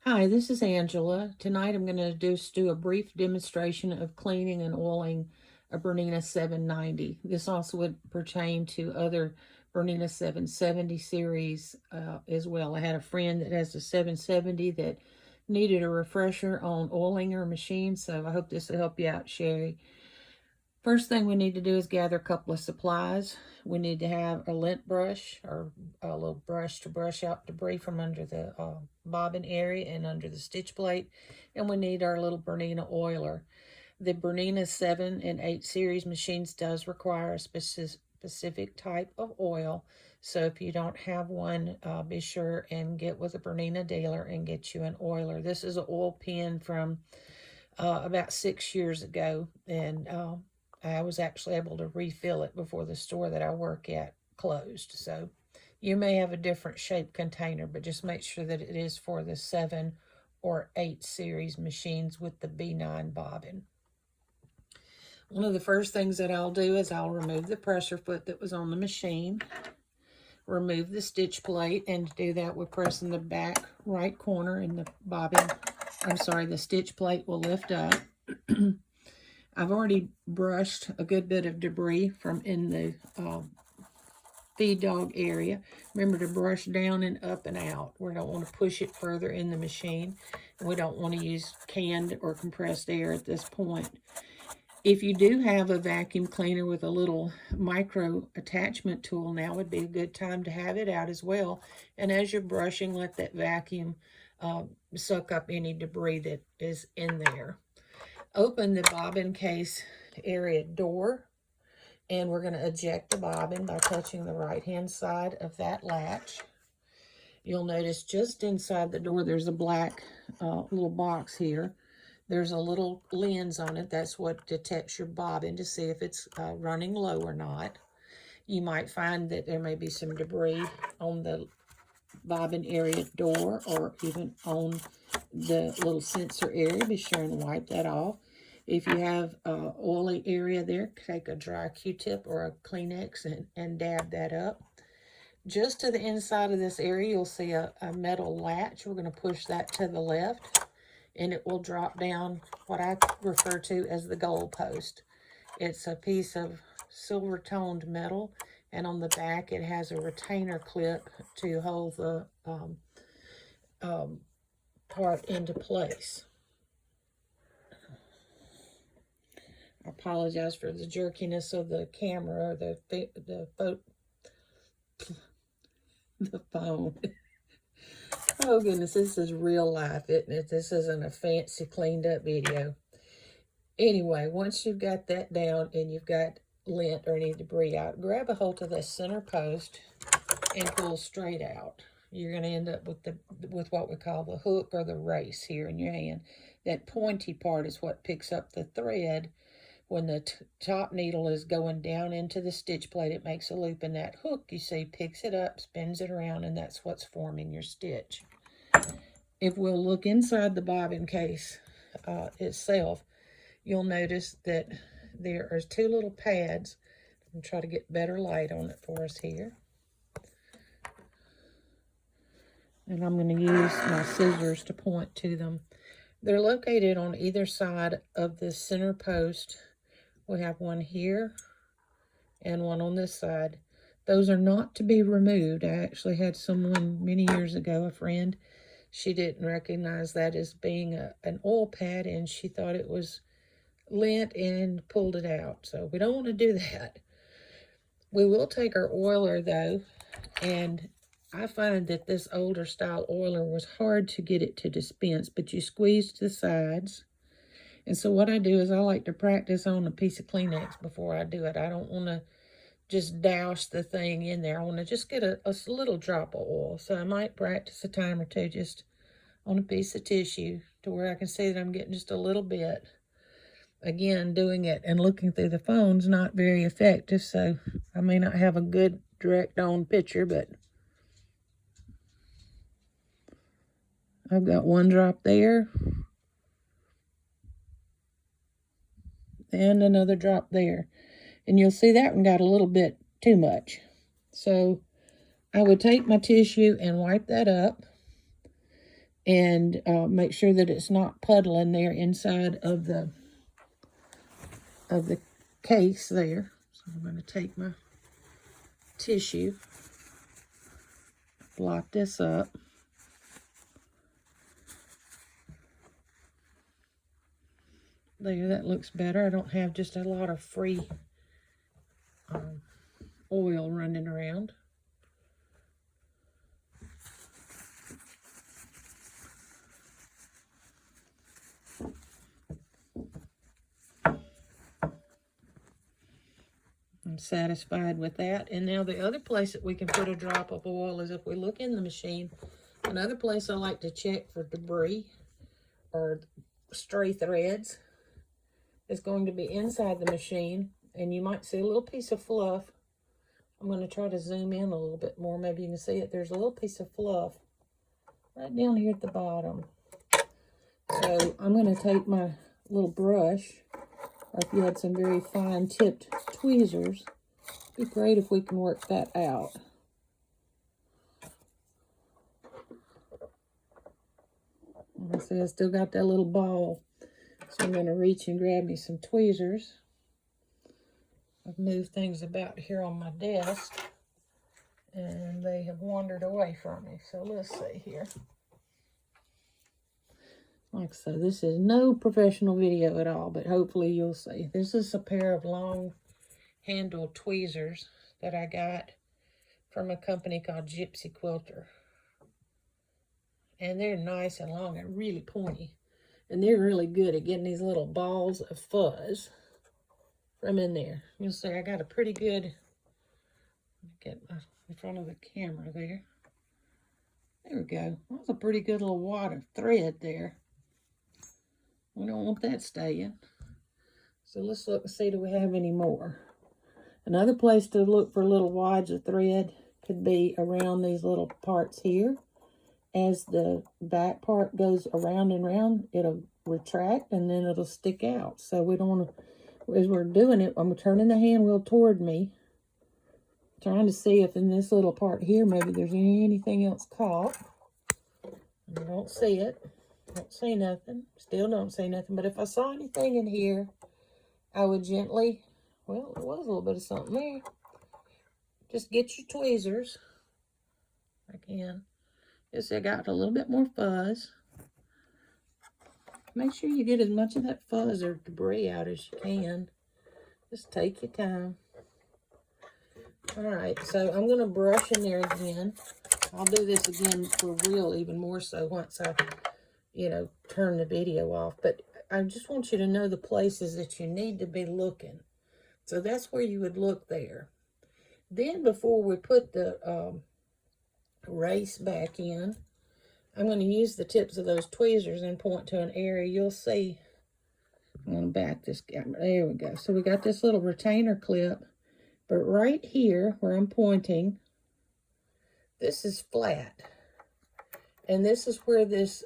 Hi, this is Angela. Tonight I'm going to do a brief demonstration of cleaning and oiling a Bernina 790. This also would pertain to other Bernina 770 series as well. I had a friend that has a 770 that needed a refresher on oiling her machine, so I hope this will help you out, Sherry. First thing we need to do is gather a couple of supplies. We need to have a lint brush or a little brush to brush out debris from under the bobbin area and under the stitch plate. And we need our little Bernina oiler. The Bernina 7 and 8 series machines does require a specific type of oil. So if you don't have one, be sure and get with a Bernina dealer and get you an oiler. This is an oil pen from about 6 years ago, and I was actually able to refill it before the store that I work at closed. So you may have a different shape container, but just make sure that it is for the 7 or 8 series machines with the B9 bobbin. One of the first things that I'll do is I'll remove the pressure foot that was on the machine, remove the stitch plate, and to do that we're pressing the back right corner, and the stitch plate will lift up. I've already brushed a good bit of debris from in the feed dog area. Remember to brush down and up and out. We don't want to push it further in the machine. We don't want to use canned or compressed air at this point. If you do have a vacuum cleaner with a little micro attachment tool, now would be a good time to have it out as well. And as you're brushing, let that vacuum suck up any debris that is in there. Open the bobbin case area door, and we're going to eject the bobbin by touching the right hand side of that latch. You'll notice just inside the door there's a black little box here. There's a little lens on it. That's what detects your bobbin to see if it's running low or not. You might find that there may be some debris on the bobbin area door or even on the little sensor area. Be sure and wipe that off. If you have an oily area there, take a dry Q-tip or a Kleenex and dab that up. Just to the inside of this area, you'll see a metal latch. We're going to push that to the left, and it will drop down what I refer to as the goal post. It's a piece of silver-toned metal, and on the back it has a retainer clip to hold the part into place. I apologize for the jerkiness of the camera or the phone. Oh goodness, this is real life, isn't it? This isn't a fancy cleaned up video. Anyway, once you've got that down and you've got lint or any debris out, grab a hold of the center post and pull straight out. You're going to end up with what we call the hook or the race here in your hand. That pointy part is what picks up the thread. When the top needle is going down into the stitch plate, it makes a loop, and that hook, you see, picks it up, spins it around, and that's what's forming your stitch. If we'll look inside the bobbin case itself, you'll notice that there are two little pads. I'm going to try to get better light on it for us here. And I'm going to use my scissors to point to them. They're located on either side of the center post. We have one here and one on this side. Those are not to be removed. I actually had someone many years ago, a friend, she didn't recognize that as being an oil pad, and she thought it was lint and pulled it out. So we don't want to do that. We will take our oiler though, and I find that this older style oiler was hard to get it to dispense, but you squeeze the sides. And so what I do is I like to practice on a piece of Kleenex before I do it. I don't want to just douse the thing in there. I want to just get a little drop of oil. So I might practice a time or two just on a piece of tissue to where I can see that I'm getting just a little bit. Again, doing it and looking through the phone's not very effective, so I may not have a good direct on picture, but I've got one drop there and another drop there. And you'll see that one got a little bit too much. So I would take my tissue and wipe that up. and make sure that it's not puddling there inside of the case there. So I'm going to take my tissue, blot this up. There, that looks better. I don't have just a lot of free oil running around. I'm satisfied with that. And now the other place that we can put a drop of oil is if we look in the machine. Another place I like to check for debris or stray threads is going to be inside the machine, and you might see a little piece of fluff. I'm going to try to zoom in a little bit more. Maybe you can see it. There's a little piece of fluff right down here at the bottom. So I'm going to take my little brush, or if you had some very fine tipped tweezers, it'd be great if we can work that out. I see I still got that little ball. So I'm going to reach and grab me some tweezers. I've moved things about here on my desk, and they have wandered away from me. So let's see here. Like I said, this is no professional video at all, but hopefully you'll see. This is a pair of long handled tweezers that I got from a company called Gypsy Quilter. And they're nice and long and really pointy. And they're really good at getting these little balls of fuzz from in there. You'll see I got a pretty good, get in front of the camera there. There we go. That's a pretty good little wad of thread there. We don't want that staying. So let's look and see, do we have any more? Another place to look for little wads of thread could be around these little parts here. As the back part goes around and around, it'll retract and then it'll stick out. So we don't want to, as we're doing it, I'm turning the hand wheel toward me, trying to see if in this little part here, maybe there's anything else caught. And I don't see it. Don't see nothing. Still don't see nothing. But if I saw anything in here, I would gently, well, there was a little bit of something there. Just get your tweezers. Again. Yes, I got a little bit more fuzz. Make sure you get as much of that fuzz or debris out as you can. Just take your time. All right, so I'm going to brush in there again. I'll do this again for real, even more so once I, turn the video off. But I just want you to know the places that you need to be looking. So that's where you would look there. Then before we put the race back in, I'm going to use the tips of those tweezers and point to an area. You'll see. I'm going to back this camera. There we go. So we got this little retainer clip, but right here where I'm pointing, this is flat. And this is where this